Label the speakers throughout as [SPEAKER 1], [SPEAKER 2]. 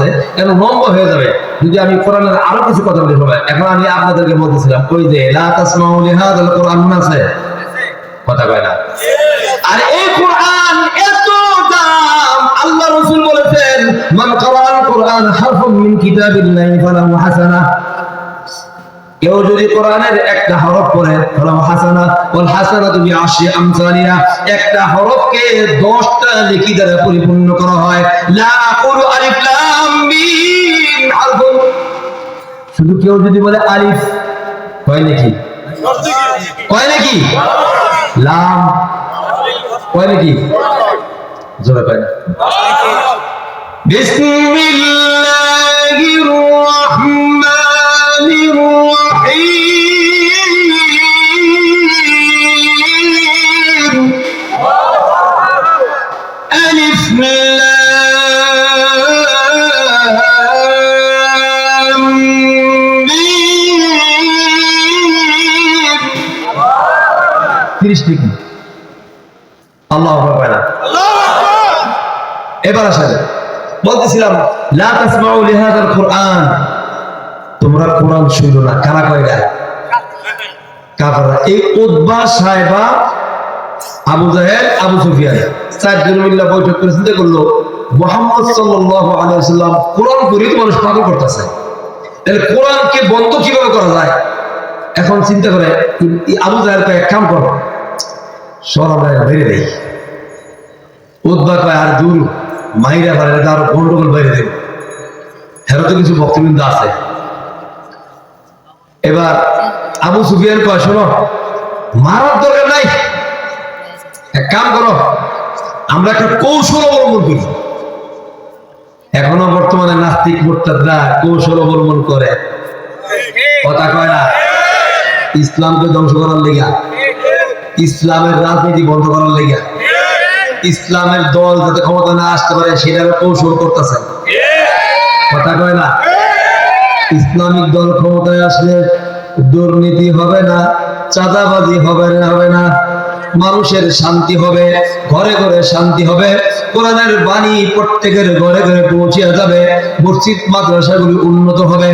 [SPEAKER 1] আছে, কেন লম্বা হয়ে যাবে যদি আমি কোরআনের আরো কিছু কথা বলি। সবাই এখন আমি আপনাদেরকে বলতেছিলাম ওই যে লা তাসমাউ লিহাযাল কোরআন আছে, কথা কয় না? আর এই কোরআন এত দাম, আল্লাহ রাসূল বলেছেন মান ক্বারাআল কোরআন হারফুম মিন কিতাবিল্লাহি ফালাহু হাসানাহ, কেউ যদি কোরআনের একটা হরফ পড়ে ফালাহু হাসানাহ ওয়াল হাসানাতু বিআশরি আমসালিহা, একটা হরফকে 10টা নেকি দ্বারা পরিপূর্ণ করা হয়। লা আকুলু আলিফ লাম মিম হারফুন, শুধু কেউ যদি বলে আলিফ কয় নাকি, কয় নাকি, লাম কয় নাকি, জোরে কয় না। বিসমিল্লাহির রাহমানির রহিম, আলিফ লাম মিম। 30 টাকা আল্লাহু আকবার। এবার আসলে বলতেছিলাম লা তাসমাউ লিহাযাল কোরআন, তোমরা কোরআন শুনো না। কারা কয়টা? কাফেররা। এই উতবা, সাইবা, আবু জাহেল, আবু সুফিয়ান চারজন মিলে বৈঠক করে চিন্তা করলো মুহাম্মদ সাল্লাল্লাহু আলাইহি ওয়াসাল্লাম কোরআন পড়ে মানুষ পাগল করতেছে, তাহলে কোরআনকে বন্ধ কিভাবে করা যায়? এখন চিন্তা করে আবু জাহেল কয় এক কাম করো, সর আমরা বেরিয়ে দেই। উতবা কয় আর দূর মাইরা ভাড়া তার গন্ডগোল বাইরে দেব, হেরো তো কিছু বক্তব্য আছে। এবার আবু সুফিয়ান কয় শোনো, মারার দরকার নাই, এক কাম করো, আমরা একটা কৌশল অবলম্বন করি। এখনো বর্তমানে নাস্তিক মুরতাদরা কৌশল অবলম্বন করে, কথা কয় না? ইসলামকে ধ্বংস করার লেগা, ইসলামের রাজনীতি বন্ধ করার লেগা, ইসলামের দল যাতে ক্ষমতা না আসতে পারে সেটার কৌশল করতেছে, কথা কয় না? ইসলামিক দল ক্ষমতায় আসলে দুর্নীতি হবে না, চাঁদাবাজি হবে না, মানুষের শান্তি হবে, ঘরে ঘরে শান্তি হবে, কোরআনের বাণী প্রত্যেকের ঘরে ঘরে পৌঁছে যাবে, মসজিদ মাদ্রাসাগুলি উন্নত হবে।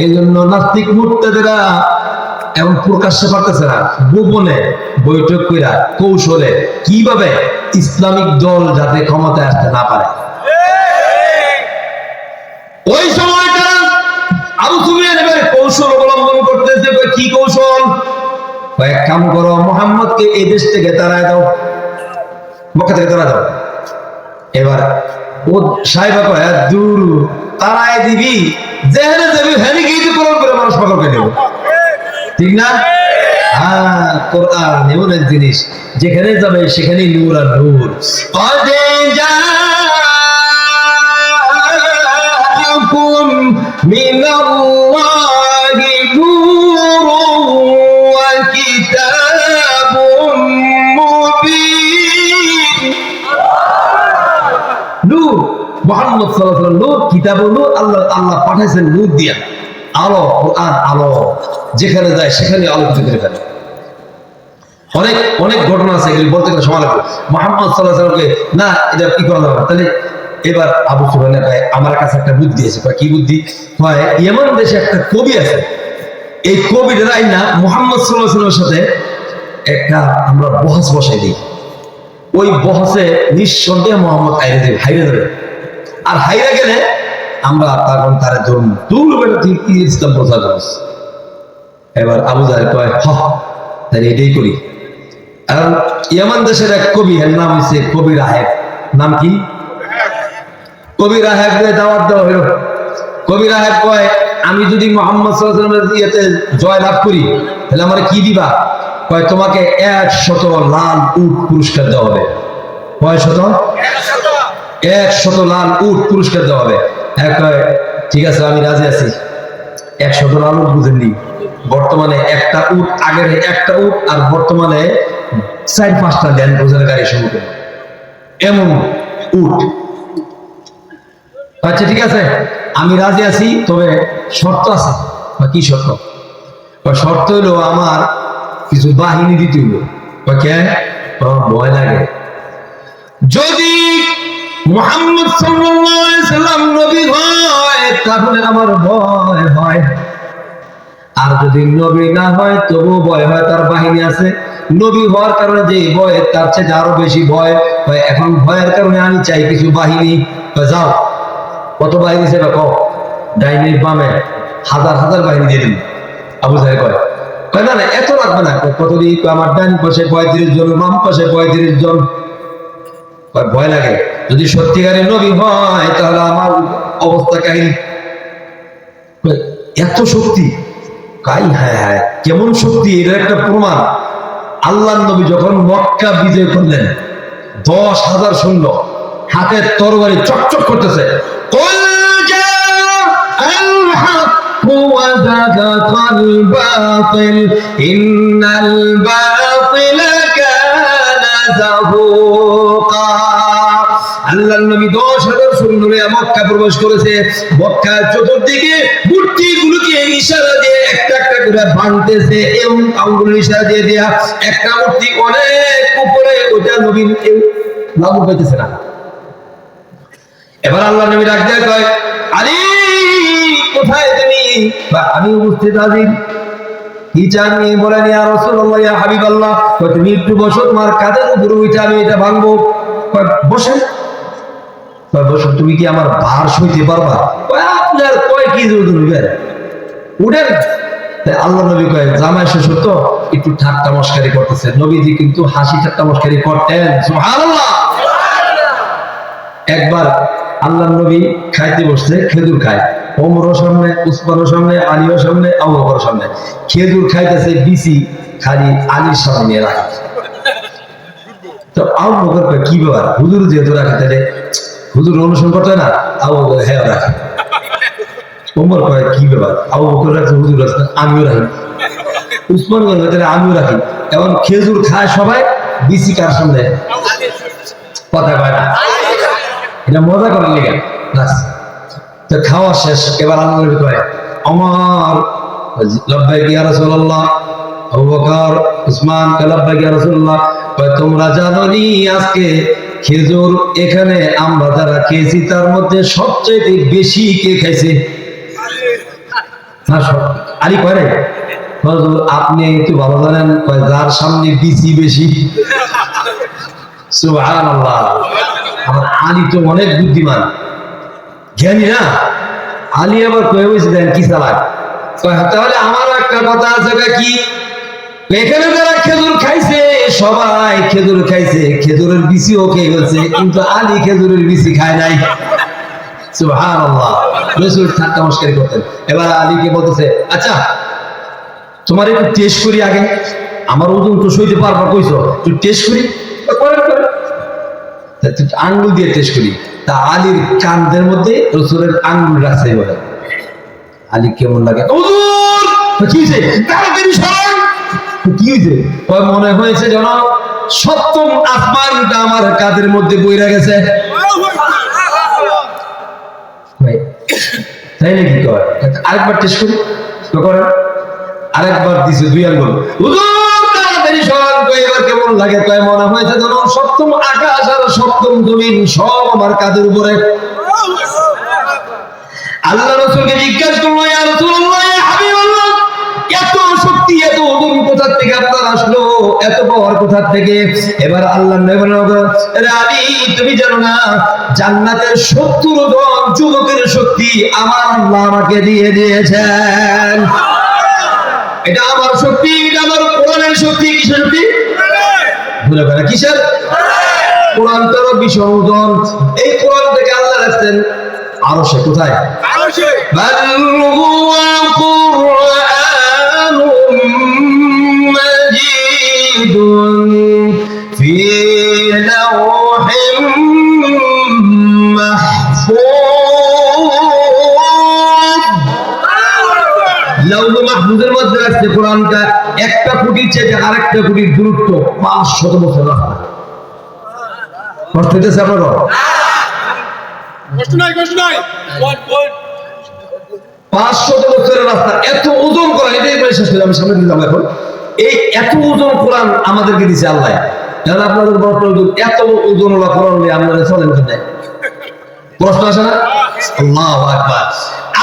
[SPEAKER 1] এই জন্য নাস্তিক মুরতাদেরা এখন প্রকাশ্যে পারতেছে না, গোপনে বৈঠক কইরা কৌশলে কিভাবে ইসলামিক দল যাতে ক্ষমতায় আসতে না পারে। ওই সময়টা আবু সুফিয়ান এবারে কৌশল অবলম্বন করতেছে। কি কৌশল? এক কাম করো, মুহাম্মদকে এই দেশ থেকে তাড়ায় দাও, মক্কা থেকে তাড়ায় দাও। এবার ও সাহেবা কয় দূর তাড়ায় দিবি, যেখানে যাবি হেনে গিয়ে কোরআন করে মানুষ পাগল করে দেব, ঠিক না? হ্যাঁ, কোরআন এমন এক জিনিস যেখানে যাবে সেখানেই নূর আর নূর। মিনাল্লাহি নূরুন ওয়া কিতাবুম মুবিন। নূর মুহাম্মদ সাল্লাল্লাহু আলাইহি ওয়াসাল্লাম, নূর কিতাবুন নূর, আল্লাহ পাঠাইছেন নূর দিয়া, আলো, কোরআন আলো, যেখানে যায় সেখানে আলোকিত করে ফেলে। অনেক অনেক ঘটনা আছে, এগুলি বলতে গেলে সময় লাগবে। মুহাম্মদ সাল্লাল্লাহু আলাইহি ওয়াসাল্লামকে না এটা কি করা যাবে না। তাহলে এবার আবু সুফিয়ান ভাই আমার কাছে একটা বুদ্ধি আছে। কি বুদ্ধি? হয় ইয়েমেন দেশে একটা কবি আছে, এই কবির আইনা মুহাম্মদ সাল্লাল্লাহু আলাইহি ওয়াসাল্লামের সাথে একটা আমরা বহস বসাই দিই। ওই বহসে নিঃসন্দেহে মুহাম্মদ হাইরে যাবে, আর হাইরে গেলে আমরা তখন তারে ধরুন দূর বেটা তুই কি ইসলাম প্রচার করিস। এবার আবু জাহেল কয় হ তাহলে এটাই করি। কারণ ইয়েমেন দেশের এক কবি, এর নাম হচ্ছে কবি রাহেব। নাম কি? কবি রাহেবকে দাওয়াত দেওয়া হলো। কবি রাহেব কয় আমি যদি মুহাম্মদ সাল্লাল্লাহু আলাইহি ওয়াসাল্লামের ইয়েতে জয় লাভ করি তাহলে আমার কি দিবা? কয় তোমাকে 100 লাল উট পুরস্কার দেওয়া হবে। কয় শত? 100 লাল উট পুরস্কার দেওয়া হবে। কয় ঠিক আছে আমি রাজি আছি। 100 লাল উট বুঝেননি, বর্তমানে একটা উট, আগের একটা উট আর বর্তমানে 4-5টা ল্যান্ড ক্রুজার গাড়ি সম্মুখীন এমন উট। আচ্ছা ঠিক আছে আমি রাজি আছি, তবে শর্ত আছে। কি শর্ত? শর্ত হলো আমার কিছু বাহিনী দিতে হলো। কেন? ভয় লাগে। যদি মুহাম্মদ সাল্লাল্লাহু আলাইহি সাল্লাম নবী হয় তাহলে আমার ভয় হয়, আর যদি নবী না হয় তবু ভয় হয়, তার বাহিনী আছে। নবী হওয়ার কারণে যে ভয়, তার চেয়ে আরো বেশি ভয় হয়। এখন ভয়ের কারণে আমি চাই কিছু বাহিনী। যাও, কত বাহিনী সেটা কও, ডাইনে বামে হাজার হাজার বাহিনী দিয়ে দিন। আবু জাহেল কয় না না এত লাগবে না, কত দিই, আমার ডান পাশে 35 জন, বাম পাশে 35 জন। ভয় লাগে, যদি সত্যিকারের নবী হয় তাহলে আমার অবস্থা কাহিনী। এত শক্তি, হ্যাঁ হ্যাঁ কেমন শক্তি, এটার একটা প্রমাণ। আল্লাহর নবী যখন মক্কা বিজয় করলেন, 10,000 সৈন্য, হাতের তরবারি চকচক করতেছে। আল্লাহর নবী 10,000 সৈন্য নিয়ে মক্কা প্রবেশ করেছে। মক্কার চতুর্দিকে মূর্তিগুলোকে ইশারা দিয়ে একটা একটা করে ভাঙতেছে এবং আঙ্গুলের ইশারা দিয়ে দেয়া একটা মূর্তি অনেক উপরে, ওটা নবী কেউ লাগু পাইতেছে না। এবার আল্লাহর নবী ডাক দিয়ে কয়, আলী কোথায় তুমি? আমি উপস্থিত হাজির। কি চান? বলেন, ইয়া রাসূলুল্লাহ, ইয়া হাবিবাল্লাহ, তুমি একটু বসো, তোমার কাঁধের উপরে উঠে আমি এটা ভাঙবো। বসেন। বসো, তুমি কি আমার ভার সইতে পারবা? আপনার কয় কি জরুরি, উঠেন। আল্লাহ নবী কয়, জামাই শ্বশুর তো একটু ঠাট্টা মস্কারি করতেছে। নবীজি কিন্তু হাসি ঠাট্টা মস্কারি করতেন, সুবহানাল্লাহ। একবার আল্লাহ নবী খাইতে বসছে, খেজুর খায়। ওমরও সামনে, উসমানের সামনে, আলীর সামনে, আবু বকরের সামনে। খেজুর খাইতেছে, বিসি খালি আলীর সামনে নিয়ে রাখে। তো আবু বকর কয়, কি ব্যাপার, হুজুর যেহেতু রাখে তাহলে হুজুর অনুসরণ করতে হয় না? আবু বকর হ্যাঁ রাখে। ওমর কয়, কি ব্যাপার, আবু বকর রাখছে, হুজুর রাখছে, আমিও রাখি। উসমান কয়, তাহলে আমিও রাখি। এখন খেজুর খায় সবাই, বিসি কার সামনে? কথা কয় না, এটা মজা করার লেগে। তো খাওয়া শেষ। এবার আল্লাহ নবী কয়, আমার লাব্বাইক ইয়া রাসূলুল্লাহ। আবু বকর, উসমান লাব্বাইক ইয়া রাসূলুল্লাহ। কয়, তোমরা জানো নি আজকে খেজুর এখানে আমরা যারা খেয়েছি তার মধ্যে সবচেয়ে বেশি কে খাইছে? আলী কয় রে, আপনি একটু ভালো জানেন। কয়, যার সামনে বিসি বেশি। সুবহানাল্লাহ। আমার আলী তো অনেক বুদ্ধিমান, জ্ঞানী না? আলী আবার কয়ে বসে দেন কি চালাক। তাহলে আমারও একটা কথা আছে, কি? এখানে যারা খেজুর খাইছে সবাই খেজুর খাইছে, খেজুরের বিচিও খেয়ে গেছে, কিন্তু আলী খেজুরের বিচি খায় নাই। সুবহানাল্লাহ। রাসূল ঠাট্টা মস্কারি করতেন। এবার আলীকে বলতেছে, আচ্ছা তোমার একটু টেস্ট করি আগে, আমার ওজন তো সইতে পারবা কইছো, তুই টেস্ট করি। করেন করেন, আঙ্গুল দিয়ে টেস্ট করি। তা আলীর কানদের মধ্যে রাসূলের আঙ্গুল রাখছে। বলে, আলী কেমন লাগে? হুজুর কি হইছে? তাড়াতাড়ি সরান। কি হইছে? মনে হয়েছে যেন সপ্তম আসমানটা আমার কাঁধের মধ্যে বইরা গেছে। তাই নাকি? কয় আরেকবার টেস্ট করি। করেন। আরেকবার দিছে 2 আঙ্গুল। হুজুর তাড়াতাড়ি সরান। এবার কেমন লাগে? কয় মনে হয়েছে যেন সপ্তম আকাশ আর সপ্তম জমিন সব আমার কাঁধের উপরে। আল্লাহ রাসূলকে জিজ্ঞাসা করলো, ইয়া রাসূলুল্লাহ, ইয়া হাবিবাল্লাহ, এত শক্তি এত ওজন কোথা থেকে আপনার আসলো, এত পাওয়ার কোথা থেকে? এবার আল্লাহ নবী বললেন, আলী তুমি জানো না জান্নাতের 70 জন যুবকের শক্তি আমার আল্লাহ আমাকে দিয়ে দিয়েছেন। এটা আমার শক্তি, এটা আমার কোরআনের শক্তি। কিসের শক্তি? ভুলে গেল কিসের? কোরআন তার বিশাল ওজন। এই কোরআন থেকে আল্লাহ রাখছেন আরশে। কোথায়? আরশে। বাল্লুহু কুরআনুম মাজিদুন ফি লাওহিম মাহফুজ। লাউহ মাহফুজের মধ্যে রাখছে কোরআনটা। একটা খুঁটির চেয়ে আরেকটা খুঁটির দূরত্ব 500 বছর রাখা। কষ্ট হইতেছে আপনারও? কষ্ট নাই, কষ্ট নাই। 500 বছরের রাস্তা, এত ওজন কোরআন। এটাই বলে শেষ করে আমি সামনে দিলাম। এখন এই এত ওজন কোরআন আমাদেরকে দিছে আল্লাহ। যারা আপনাদের বর্তমান এত ওজন কোরআন নিয়ে আপনারা চলেন কোথায়? প্রশ্ন আসে না? আল্লাহু আকবার।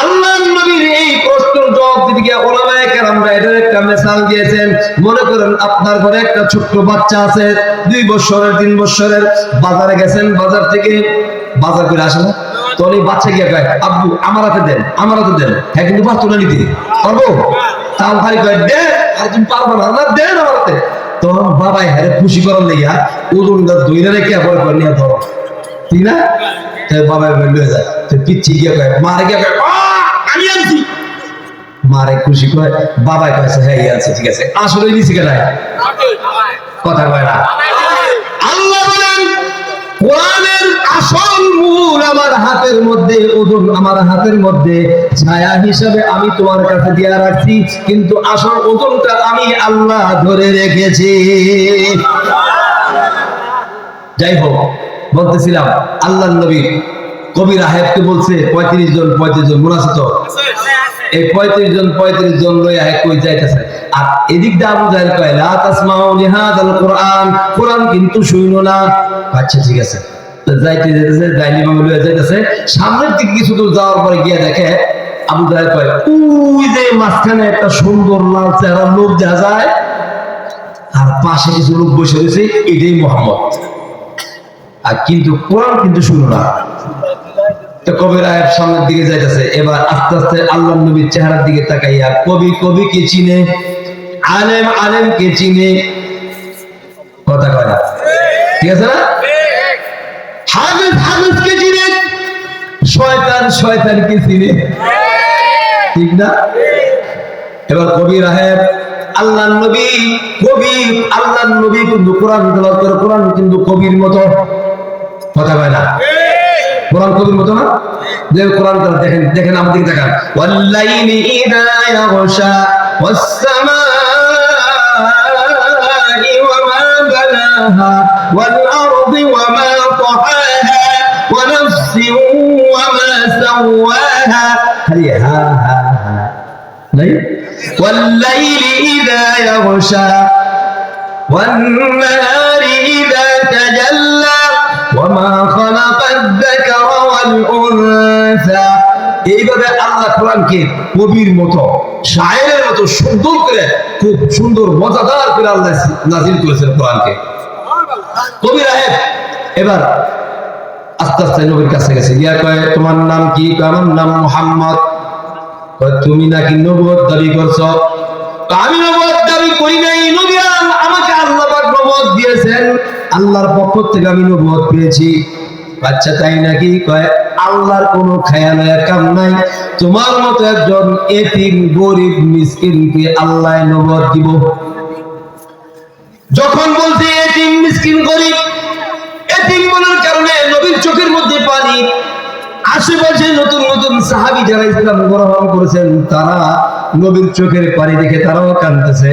[SPEAKER 1] আল্লাহর নবীর এই প্রশ্নের জবাব দিতে গিয়ে ওলামায়ে কেরামরা এটার একটা মিসাল দিয়েছেন। মনে করেন আপনার ঘরে একটা ছোট্ট বাচ্চা আছে, 2 বছরের 3 বছরের, বাজারে গেছেন, বাজার থেকে বাজার করে আসে না, তো এই বাচ্চা গিয়ে কয় আব্বু আমার হাতে দেন, আমার হাতে দেন। হ্যাঁ কিন্তু পারতো না নিতে, পারবো? তাও খালি কয় দে, আর তুমি পারবো না, না দেন আমার হাতে। তখন বাবাই হ্যাঁ খুশি করার লেগা ওজনটা ধরে রেখে পরে নিয়ে ধরো, ঠিক না? বাবাই বের যায়, পিচ্ছি গিয়ে কয় মারে গিয়ে কয় আমি আনছি, মারে খুশি কয়, বাবাই কয়েছে হ্যাঁ আছে, ঠিক আছে, আসলে নিচে কেন কথা কয় না। আল্লাহ বলেন কোরআনের আসল মূল আমার হাতের মধ্যে, ওজন আমার হাতের মধ্যে, ছায়া হিসাবে আমি তোমার কাছে দিয়ে রাখছি, কিন্তু আসল ওজনটা আমি আল্লাহ ধরে রেখেছি। যাই হোক, বলতেছিলাম আল্লাহর নবী কবি রাহেবকে বলছে 35 জন মনে আছে তো? এই 35 জন লইয়া কই যাইতেছে, আর এদিক দিয়ে আবু জাহেল কয় লা তাসমাউ লিহাদাল কুরআন, কুরআন কিন্তু শুইনো না। আচ্ছা ঠিক আছে, তো যাইতেছে যাইনি মামু লইয়া যাইতেছে, সামনের দিকে কিছু দূর যাওয়ার পরে গিয়ে দেখে আবু জাহেল কয় ওই যে মাঝখানে একটা সুন্দর লাল চেহারা লোক দেখা যায়, আর পাশে কিছু লোক বসে রয়েছে, এটাই মুহাম্মদ, আর কিন্তু কোরআন কিন্তু শুনো না। তো কবি রাহেব সামনের দিকে যাইতেছে, এবার আস্তে আস্তে আল্লাহর নবীর চেহারার দিকে তাকাইয়া কবি কে চিনে, আলেম কে চিনে, কথা কয় না, ঠিক আছে না? হাফেজ কে চিনে, শয়তান কে চিনে, ঠিক না? এবার কবি রাহেব আল্লাহর নবী কিন্তু কোরআন তেলাওয়াত করে, কোরআন কিন্তু কবির মতো, কথা কয় না? কোরআন কবির মতো না? যে কোরআন দেখেন আমার দিকে তাকান, ওয়াল্লাইলি ইযা ইয়াগশা ওয়াস-সামাই ওয়া মা বানাহা ওয়াল আরদি ওয়া মা তাহাহা ওয়া নাফসিন ওয়া মা সাওয়াহা, খালি হা নাই, ওয়াল্লাইলি ইযা ইয়াগশা ওয়ান-নাহারি ইযা তাজাল্লা ওয়া মা খালাকাদ যাকারা ওয়াল উনসা। এইভাবে আল্লাহ কোরআনকে কবির মতো, শায়েরের মতো সুন্দর করে, খুব সুন্দর মজাদার করে আল্লাহ নাযিল করেছেন কোরআনকে। কবি রাহেব এবার আস্তে আস্তে নবীর কাছে গেছে, গিয়া কয় তোমার নাম কি? আমার নাম মুহাম্মদ। কয় তুমি নাকি নবুয়ত দাবি করছো? আমি নবুয়ত দাবি করি নাই, নবী আমাকে আল্লাহ পাক নবুয়ত দিয়েছেন, আল্লাহর পক্ষ থেকে আমি নবুয়ত পেয়েছি। আচ্ছা তাই নাকি? কয় আল্লাহর কোনো খেয়াল কাম নাই, তোমার মতো একজন এতিম গরিব মিসকিনকে আল্লাহ নবুয়ত দিব। যখন বলছে এতিম মিসকিন গরিব, এতিম বলার কারণে নবীর চোখের মধ্যে পানি, আশেপাশে নতুন সাহাবী যারা ইসলাম গ্রহণ করেছেন তারা নবীর চোখের পানি দেখে তারাও কাঁদতেছে।